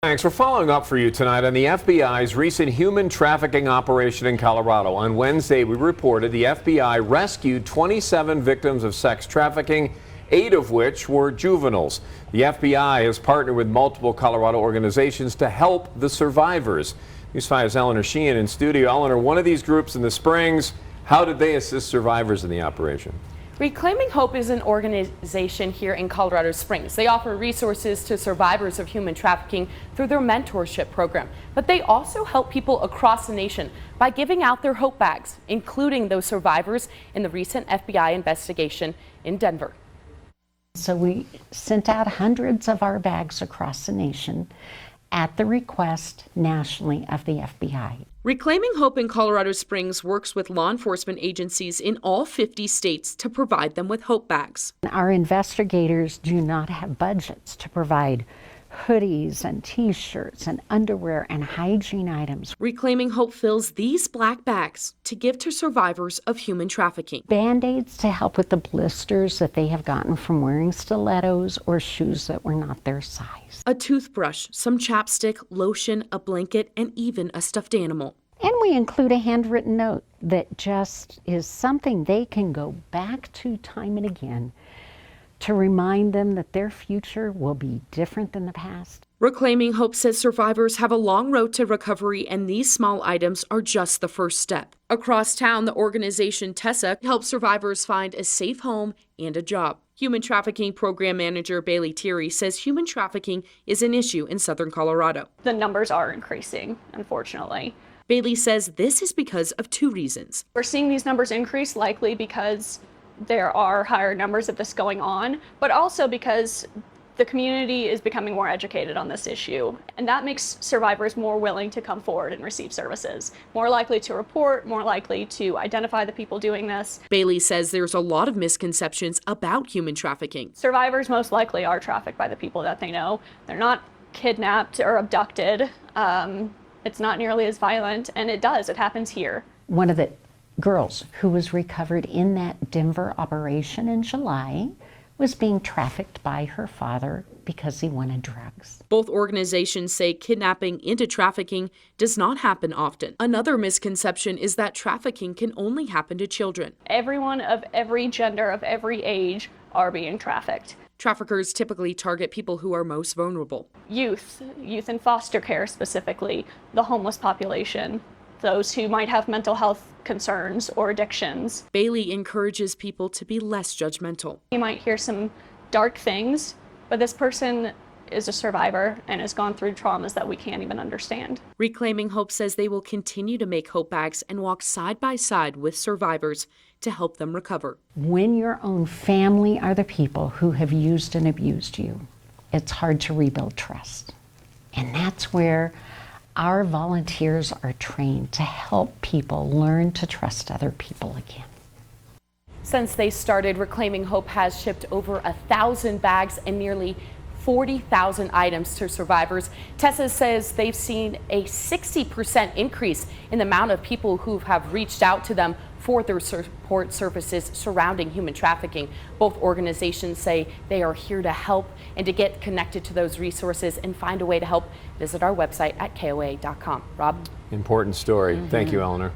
Thanks. We're following up for you tonight on the FBI's recent human trafficking operation in Colorado. On Wednesday, we reported the FBI rescued 27 victims of sex trafficking, 8 of which were juveniles. The FBI has partnered with multiple Colorado organizations to help the survivors. News 5's Eleanor Sheehan in studio. Eleanor, one of these groups in the Springs, how did they assist survivors in the operation? Reclaiming Hope is an organization here in Colorado Springs. They offer resources to survivors of human trafficking through their mentorship program. But they also help people across the nation by giving out their Hope bags, including those survivors in the recent FBI investigation in Denver. So we sent out hundreds of our bags across the nation at the request nationally of the FBI. Reclaiming Hope in Colorado Springs works with law enforcement agencies in all 50 states to provide them with Hope bags. Our investigators do not have budgets to provide hoodies and t-shirts and underwear and hygiene items. Reclaiming Hope fills these black bags to give to survivors of human trafficking. Band-aids to help with the blisters that they have gotten from wearing stilettos or shoes that were not their size. A toothbrush, some chapstick, lotion, a blanket, and even a stuffed animal. And we include a handwritten note that just is something they can go back to time and again to remind them that their future will be different than the past. Reclaiming Hope says survivors have a long road to recovery, and these small items are just the first step. Across town, the organization TESSA helps survivors find a safe home and a job. Human Trafficking Program Manager Bailey Thierry says human trafficking is an issue in southern Colorado. The numbers are increasing, unfortunately. Bailey says this is because of 2 reasons. We're seeing these numbers increase likely because there are higher numbers of this going on, but also because the community is becoming more educated on this issue. And that makes survivors more willing to come forward and receive services, more likely to report, more likely to identify the people doing this. Bailey says there's a lot of misconceptions about human trafficking. Survivors most likely are trafficked by the people that they know. They're not kidnapped or abducted. It's not nearly as violent, and it happens here. One of the girls who was recovered in that Denver operation in July was being trafficked by her father because he wanted drugs. Both organizations say kidnapping into trafficking does not happen often. Another misconception is that trafficking can only happen to children. Everyone of every gender, of every age, are being trafficked. Traffickers typically target people who are most vulnerable. Youth in foster care specifically, the homeless population, those who might have mental health concerns or addictions. Bailey encourages people to be less judgmental. You might hear some dark things, but this person is a survivor and has gone through traumas that we can't even understand. Reclaiming Hope says they will continue to make Hope bags and walk side by side with survivors to help them recover. When your own family are the people who have used and abused you, it's hard to rebuild trust. And that's where our volunteers are trained to help people learn to trust other people again. Since they started, Reclaiming Hope has shipped over 1,000 bags and nearly 40,000 items to survivors. Tessa says they've seen a 60% increase in the amount of people who have reached out to them for their support services surrounding human trafficking. Both organizations say they are here to help, and to get connected to those resources and find a way to help, visit our website at KOAA.com. Rob? Important story. Thank you, Eleanor.